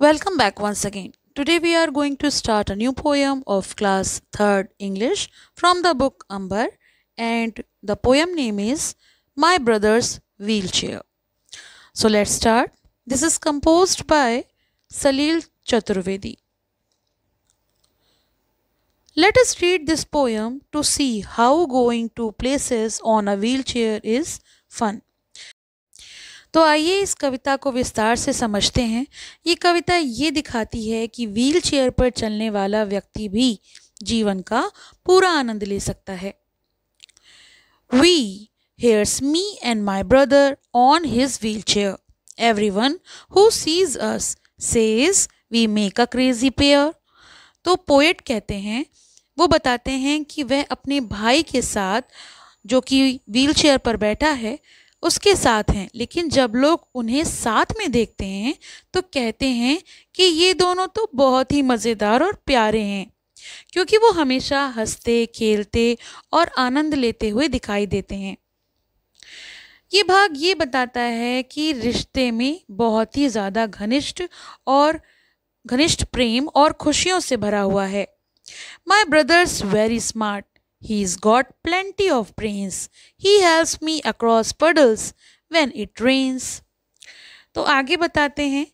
Welcome back once again. Today we are going to start a new poem of class 3rd English from the book Ambar, and the poem name is My Brother's Wheelchair. So let's start. This is composed by Salil Chaturvedi. Let us read this poem to see how going to places on a wheelchair is fun. तो आइए इस कविता को विस्तार से समझते हैं। ये कविता ये दिखाती है कि व्हील चेयर पर चलने वाला व्यक्ति भी जीवन का पूरा आनंद ले सकता है। We, here's me and my brother on his wheelchair. Everyone who sees us says we make a crazy pair. तो पोएट कहते हैं, वो बताते हैं कि वह अपने भाई के साथ, जो कि व्हील चेयर पर बैठा है, उसके साथ हैं, लेकिन जब लोग उन्हें साथ में देखते हैं तो कहते हैं कि ये दोनों तो बहुत ही मज़ेदार और प्यारे हैं, क्योंकि वो हमेशा हंसते खेलते और आनंद लेते हुए दिखाई देते हैं। ये भाग ये बताता है कि रिश्ते में बहुत ही ज़्यादा घनिष्ठ प्रेम और खुशियों से भरा हुआ है। My brothers very smart. He's got plenty of brains. He helps me across puddles when it rains. तो आगे बताते हैं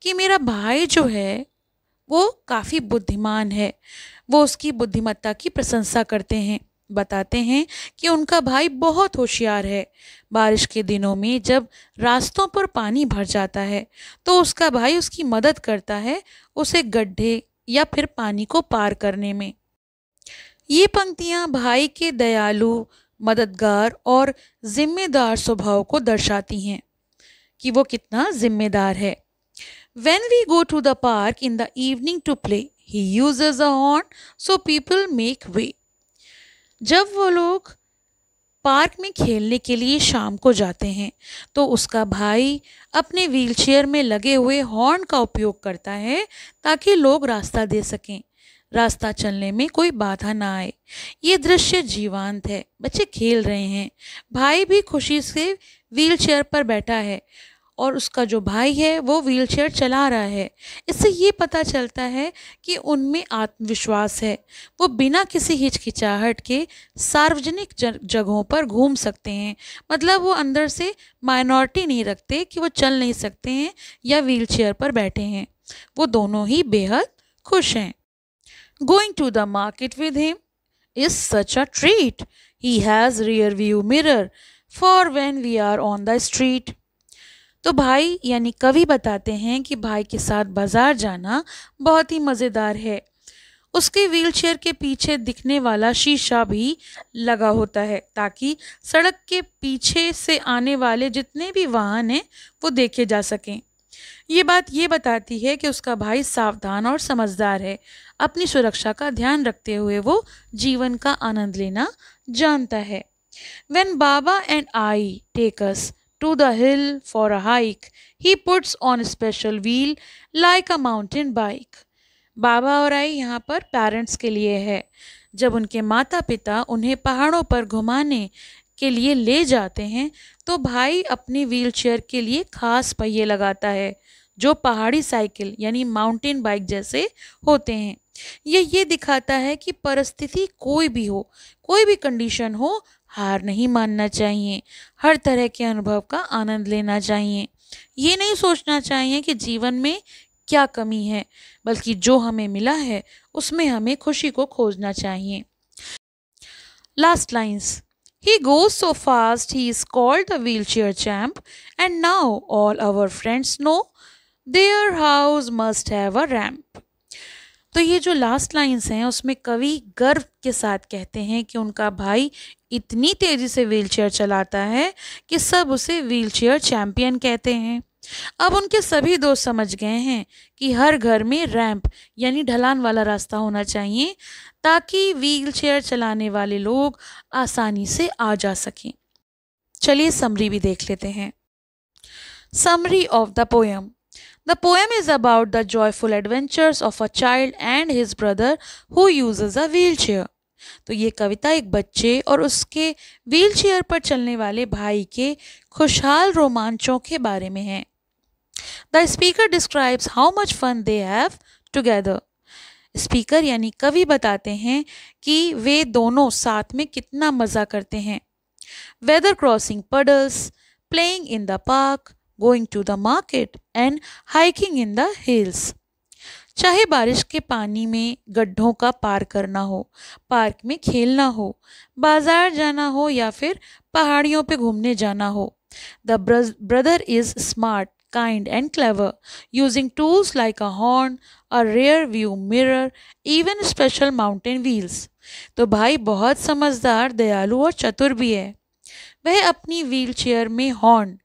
कि मेरा भाई जो है वो काफ़ी बुद्धिमान है। वो उसकी बुद्धिमत्ता की प्रशंसा करते हैं। बताते हैं कि उनका भाई बहुत होशियार है। बारिश के दिनों में जब रास्तों पर पानी भर जाता है तो उसका भाई उसकी मदद करता है, उसे गड्ढे या फिर पानी को पार करने में। ये पंक्तियाँ भाई के दयालु, मददगार और जिम्मेदार स्वभाव को दर्शाती हैं कि वो कितना जिम्मेदार है। When we go to the park in the evening to play, he uses a horn so people make way. जब वो लोग पार्क में खेलने के लिए शाम को जाते हैं तो उसका भाई अपने व्हीलचेयर में लगे हुए हॉर्न का उपयोग करता है ताकि लोग रास्ता दे सकें, रास्ता चलने में कोई बाधा ना आए। ये दृश्य जीवंत है। बच्चे खेल रहे हैं, भाई भी खुशी से व्हीलचेयर पर बैठा है और उसका जो भाई है वो व्हीलचेयर चला रहा है। इससे ये पता चलता है कि उनमें आत्मविश्वास है। वो बिना किसी हिचकिचाहट के सार्वजनिक जगहों पर घूम सकते हैं। मतलब वो अंदर से माइनॉरिटी नहीं रखते कि वो चल नहीं सकते हैं या व्हीलचेयर पर बैठे हैं। वो दोनों ही बेहद खुश हैं। Going to the market with him is such a treat. He has rear view mirror for when we are on the street. तो भाई यानी कवि बताते हैं कि भाई के साथ बाजार जाना बहुत ही मज़ेदार है। उसके व्हीलचेयर के पीछे दिखने वाला शीशा भी लगा होता है ताकि सड़क के पीछे से आने वाले जितने भी वाहन हैं वो देखे जा सकें। ये बात ये बताती है कि उसका भाई सावधान और समझदार है। अपनी सुरक्षा का ध्यान रखते हुए वो जीवन का आनंद लेना जानता है। When Baba and I take us to the hill for a hike, he puts on a special wheel like a mountain bike. बाबा और आई यहाँ पर पेरेंट्स के लिए है। जब उनके माता पिता उन्हें पहाड़ों पर घुमाने के लिए ले जाते हैं तो भाई अपनी व्हीलचेयर के लिए खास पहिए लगाता है जो पहाड़ी साइकिल यानी माउंटेन बाइक जैसे होते हैं। ये दिखाता है कि परिस्थिति कोई भी हो, कोई भी कंडीशन हो, हार नहीं मानना चाहिए। हर तरह के अनुभव का आनंद लेना चाहिए। ये नहीं सोचना चाहिए कि जीवन में क्या कमी है, बल्कि जो हमें मिला है उसमें हमें खुशी को खोजना चाहिए। Last lines. He goes so fast he is called the wheelchair champ, and now all our friends know their house must have a ramp. तो ये जो लास्ट लाइन्स हैं उसमें कवि गर्व के साथ कहते हैं कि उनका भाई इतनी तेज़ी से व्हीलचेयर चलाता है कि सब उसे व्हीलचेयर चैम्पियन कहते हैं। अब उनके सभी दोस्त समझ गए हैं कि हर घर में रैंप यानी ढलान वाला रास्ता होना चाहिए ताकि व्हीलचेयर चलाने वाले लोग आसानी से आ जा सकें। चलिए समरी भी देख लेते हैं। Summary of the poem. The poem is about the joyful adventures of a child and his brother who uses a wheelchair. तो ये कविता एक बच्चे और उसके व्हीलचेयर पर चलने वाले भाई के खुशहाल रोमांचों के बारे में है। The speaker describes how much fun they have together. Speaker यानी कवि बताते हैं कि वे दोनों साथ में कितना मजा करते हैं. Whether crossing puddles, playing in the park, going to the market and hiking in the hills. चाहे बारिश के पानी में गड्ढों का पार करना हो, पार्क में खेलना हो, बाजार जाना हो या फिर पहाड़ियों पे घूमने जाना हो. The brother is smart, kind and clever, using tools like a horn, a rear view mirror, even special mountain wheels. तो भाई बहुत समझदार, दयालु और चतुर भी है. वह अपनी व्हील चेयर में हॉर्न,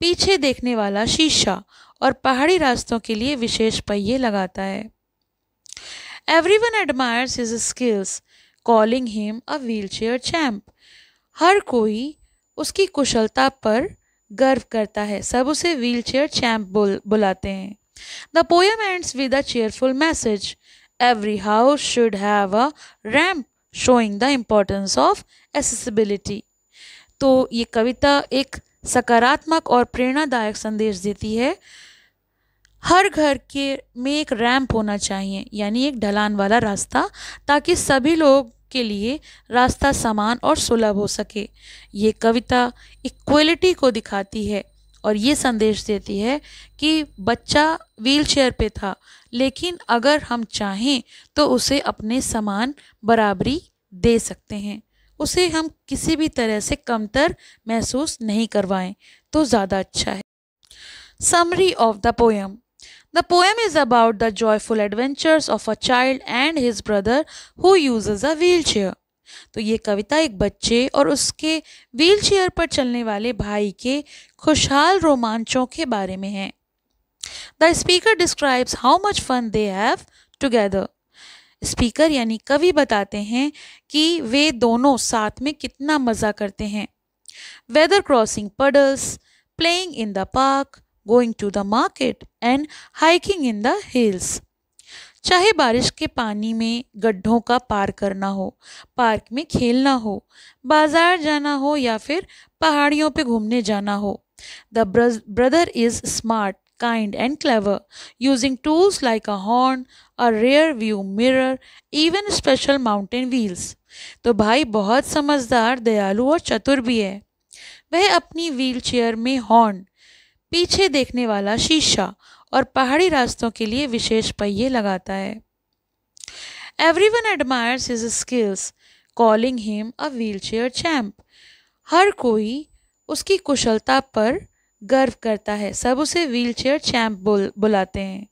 पीछे देखने वाला शीशा और पहाड़ी रास्तों के लिए विशेष पहिए लगाता है. Everyone admires his skills, calling him a wheelchair champ. हर कोई उसकी कुशलता पर गर्व करता है, सब उसे व्हीलचेयर चैंप बुलाते हैं. The poem ends with a cheerful message. Every house should have a ramp showing the importance of accessibility. तो ये कविता एक सकारात्मक और प्रेरणादायक संदेश देती है. हर घर के में एक रैंप होना चाहिए, यानी एक ढलान वाला रास्ता, ताकि सभी लोग के लिए रास्ता समान और सुलभ हो सके. ये कविता इक्वलिटी को दिखाती है और ये संदेश देती है कि बच्चा व्हीलचेयर पे था, लेकिन अगर हम चाहें तो उसे अपने समान बराबरी दे सकते हैं, उसे हम किसी भी तरह से कमतर महसूस नहीं करवाएं तो ज़्यादा अच्छा है. Summary of the poem. The poem is about the joyful adventures of a child and his brother who uses a wheelchair. तो ये कविता एक बच्चे और उसके व्हीलचेयर पर चलने वाले भाई के खुशहाल रोमांचों के बारे में है. The speaker describes how much fun they have together. Speaker यानी कवि बताते हैं कि वे दोनों साथ में कितना मजा करते हैं. Whether crossing puddles, playing in the park, going to the market and hiking in the hills. चाहे बारिश के पानी में गड्ढों का पार करना हो, पार्क में खेलना हो, बाजार जाना हो या फिर पहाड़ियों पे घूमने जाना हो. The brother is smart, kind and clever, using tools like a horn, a rear view mirror, even special mountain wheels. तो भाई बहुत समझदार, दयालु और चतुर भी है. वह अपनी व्हील चेयर में हॉर्न, पीछे देखने वाला शीशा और पहाड़ी रास्तों के लिए विशेष पहिए लगाता है. Everyone admires his skills, calling him a wheelchair champ. हर कोई उसकी कुशलता पर गर्व करता है, सब उसे व्हीलचेयर चैंप बुलाते हैं.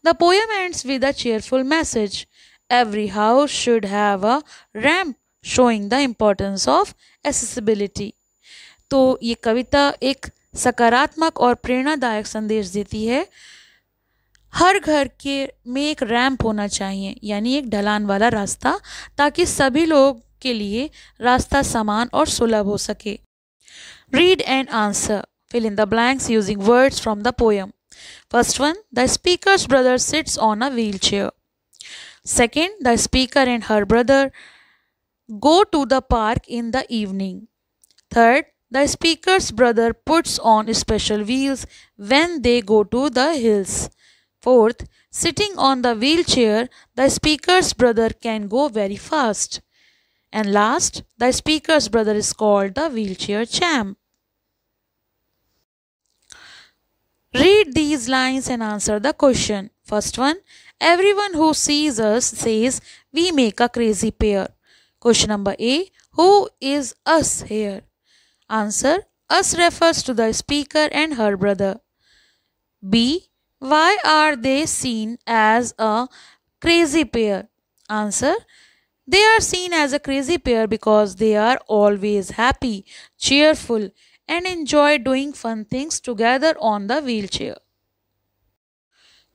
The poem ends with a cheerful message. Every house should have a ramp showing the importance of accessibility. तो ये कविता एक सकारात्मक और प्रेरणादायक संदेश देती है. हर घर के में एक रैंप होना चाहिए, यानी एक ढलान वाला रास्ता, ताकि सभी लोग के लिए रास्ता समान और सुलभ हो सके. Read and answer. Fill in the blanks using words from the poem. First one, the speaker's brother sits on a wheelchair. Second, the speaker and her brother go to the park in the evening. Third, the speaker's brother puts on special wheels when they go to the hills. Fourth, sitting on the wheelchair, the speaker's brother can go very fast. And last, the speaker's brother is called the wheelchair champ. Read these lines and answer the question. First one, everyone who sees us says we make a crazy pair. Question number A, who is us here? Answer, us refers to the speaker and her brother. B, why are they seen as a crazy pair? Answer, they are seen as a crazy pair because they are always happy, cheerful, and enjoy doing fun things together on the wheelchair.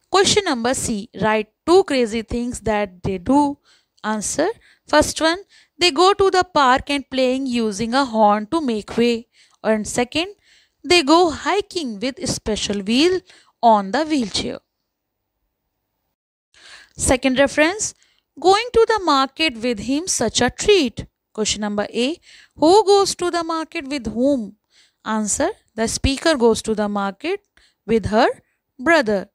Question number C, write two crazy things that they do. Answer, first one, they go to the park and playing using a horn to make way. And second, they go hiking with a special wheel on the wheelchair. Second reference, going to the market with him such a treat. Question number A, who goes to the market with whom? Answer, the speaker goes to the market with her brother.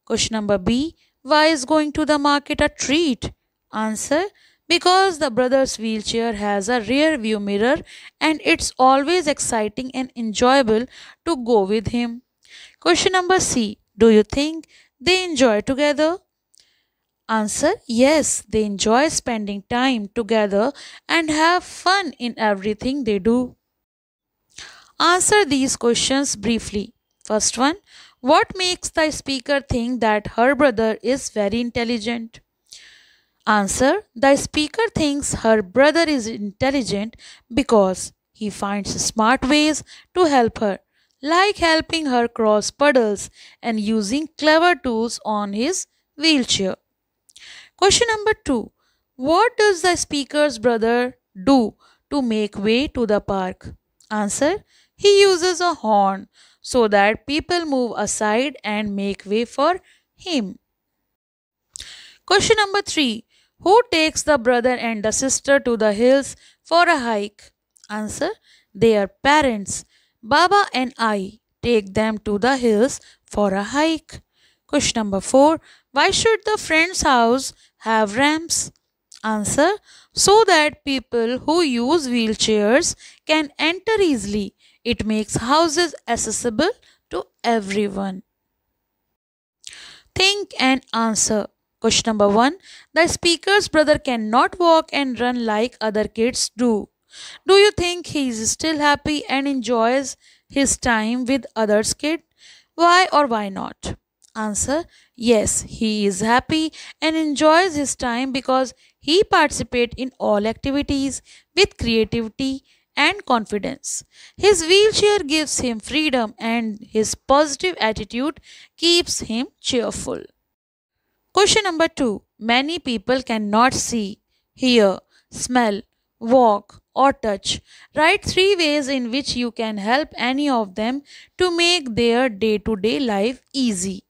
Question number B. Why is going to the market a treat? Answer. Because the brother's wheelchair has a rear view mirror and it's always exciting and enjoyable to go with him. Question number C. Do you think they enjoy together? Answer. Yes, they enjoy spending time together and have fun in everything they do. Answer these questions briefly. First one. What makes the speaker think that her brother is very intelligent? Answer. The speaker thinks her brother is intelligent because he finds smart ways to help her, like helping her cross puddles and using clever tools on his wheelchair. Question number 2. What does the speaker's brother do to make way to the park? Answer. He uses a horn so that people move aside and make way for him. Question number 3. Who takes the brother and the sister to the hills for a hike? Answer. Their parents. Baba and I take them to the hills for a hike. Question number 4. Why should the friend's house have ramps? Answer. So that people who use wheelchairs can enter easily. It makes houses accessible to everyone. Think and answer. Question number 1. The speaker's brother cannot walk and run like other kids do. Do you think he is still happy and enjoys his time with others' kids? Why or why not? Answer. Yes, he is happy and enjoys his time because he participates in all activities with creativity and confidence. His wheelchair gives him freedom and his positive attitude keeps him cheerful. Question number 2. Many people cannot see, hear, smell, walk, or touch. Write 3 ways in which you can help any of them to make their day to day life easy.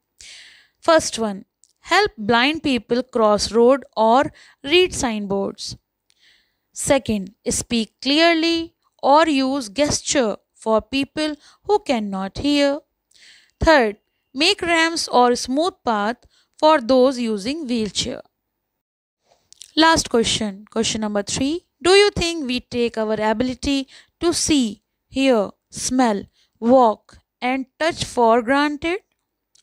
First one. Help blind people cross road or read signboards. Second. Speak clearly or use gesture for people who cannot hear. Third. Make ramps or smooth path for those using wheelchair. Last question. Question number 3. Do you think we take our ability to see, hear, smell, walk and touch for granted?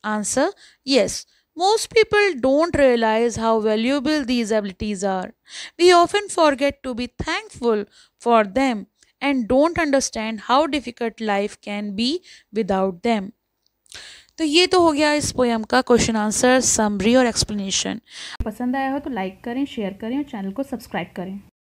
Answer. Yes. Most people don't realize how valuable these abilities are. We often forget to be thankful for them and don't understand how difficult life can be without them. तो ये तो हो गया इस poem का question answer summary और explanation. पसंद आया हो तो लाइक करें, शेयर करें और चैनल को सब्सक्राइब करें।